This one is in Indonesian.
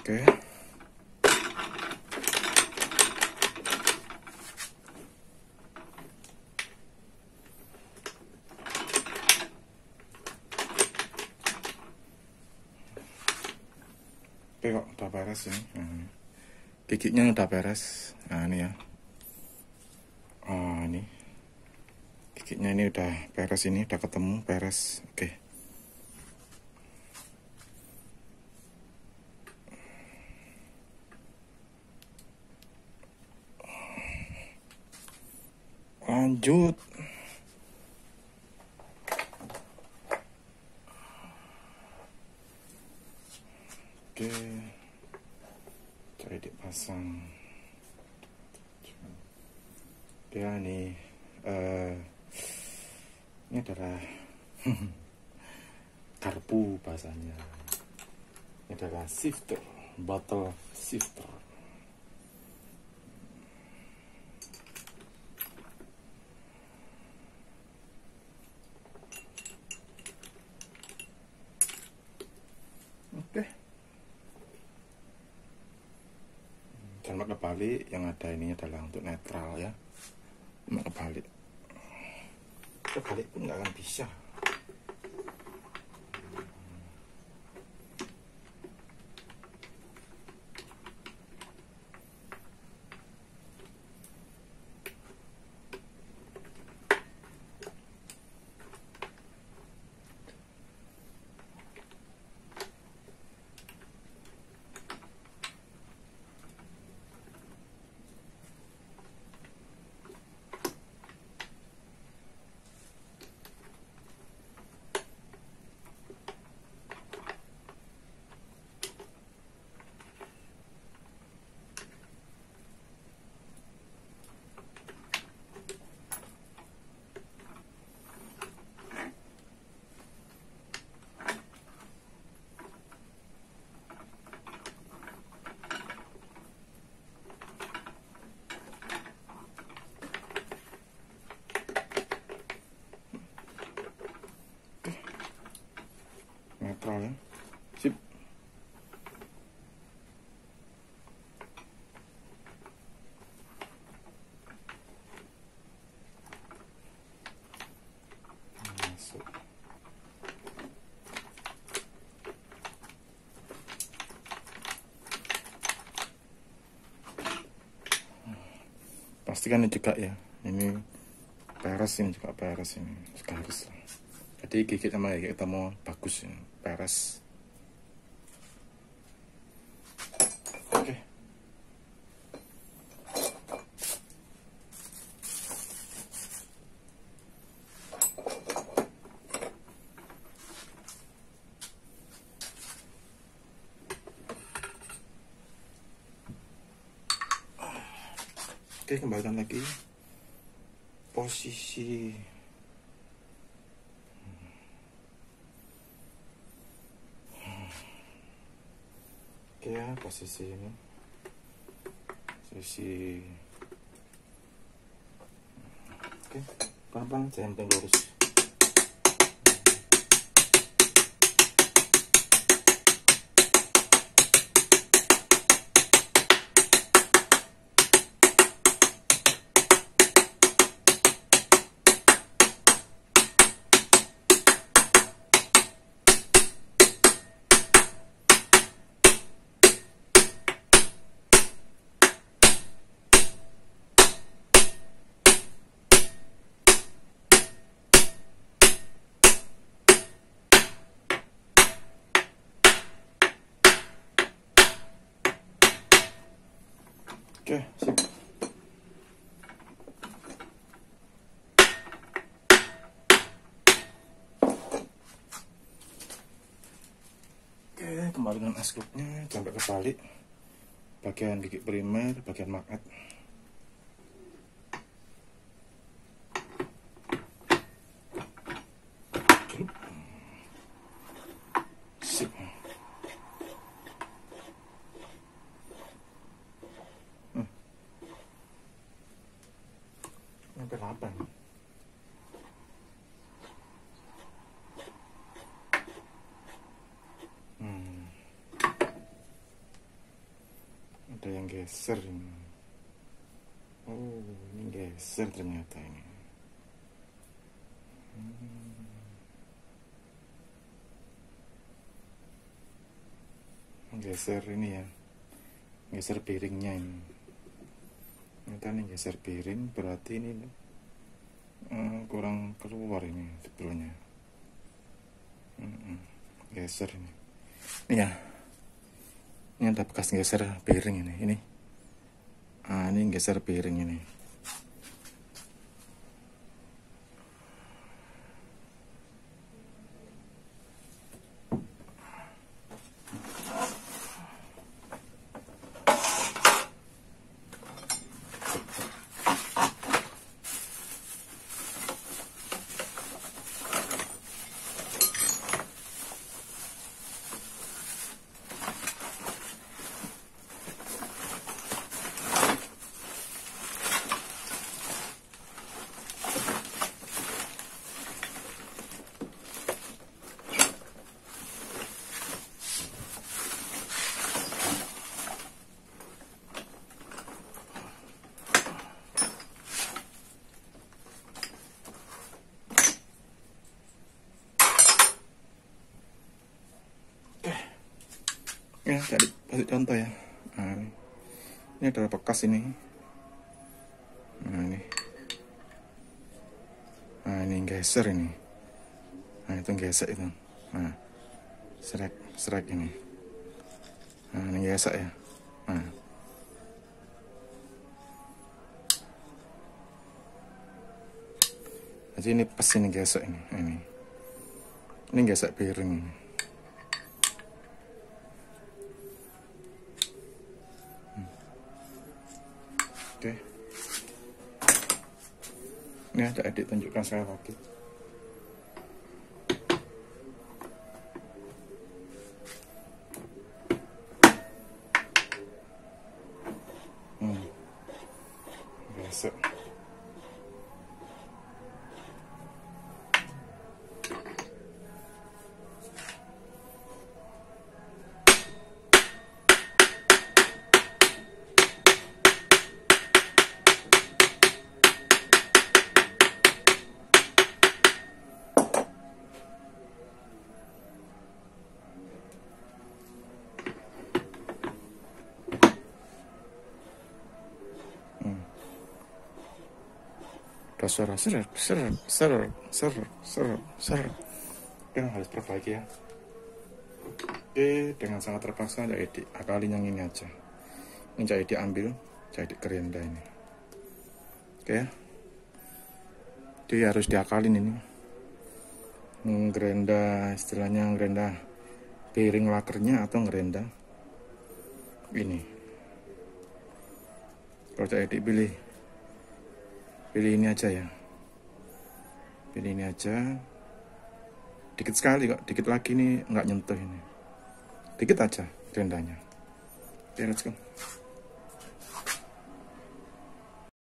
Oke. Oke kok udah beres ini. Giginya udah beres. Nah ini ya. Ini giginya ini udah beres, ini udah ketemu beres. Oke. Lanjut. Oke. Cari dipasang. Ya ini adalah karpu bahasanya. Ini adalah shifter, bottle shifter. Oke. Jangan kebalik, yang ada ini adalah untuk netral ya. Kebalik pun nggak akan bisa. Netral ya. Sip. Masuk. Pastikan ini juga ya. Ini beres, ini juga beres, ini harus. Jadi gigit sama gigit kita mau bagus ini, beres. Oke. Oke, kembalikan lagi posisi. Oke ya, posisi ini, posisi. Oke, pelan-pelan, jangan lurus. Oke, sip. Oke, kembali dengan askrupnya, sampai kebalik. Bagian gigi primer, bagian magnet. Sip. Sampai 8. Ada yang geser ini. Oh, ini geser ternyata ini. Geser ini ya, geser piringnya ini. Ternyata nih geser piring, berarti ini kurang keluar ini sebelumnya. Geser ini. Ini ya, ini ada bekas geser piring ini. Ini geser piring ini. Ya, jadi kasih contoh ya. Ini adalah bekas ini. Ini geser ini. Itu gesek itu. Serak ini. Ini gesek ya. Jadi ini pas ini gesek ini. Ini gesek piring. Oke. Ini ada adik tunjukkan saya lagi. Besok. Ada suara ser. Kita harus perbaiki ya. Oke, dengan sangat terpaksa jadi akalin yang ini aja. Ini jadi diambil, jadi gerenda ini. Oke ya. Jadi harus diakalin ini. Gerenda istilahnya gerenda piring lakernya atau gerenda ini. Kalau jadi pilih ini aja ya, pilih ini aja, dikit sekali kok, dikit lagi nih nggak nyentuh ini, dikit aja gerendanya. Oke, let's go.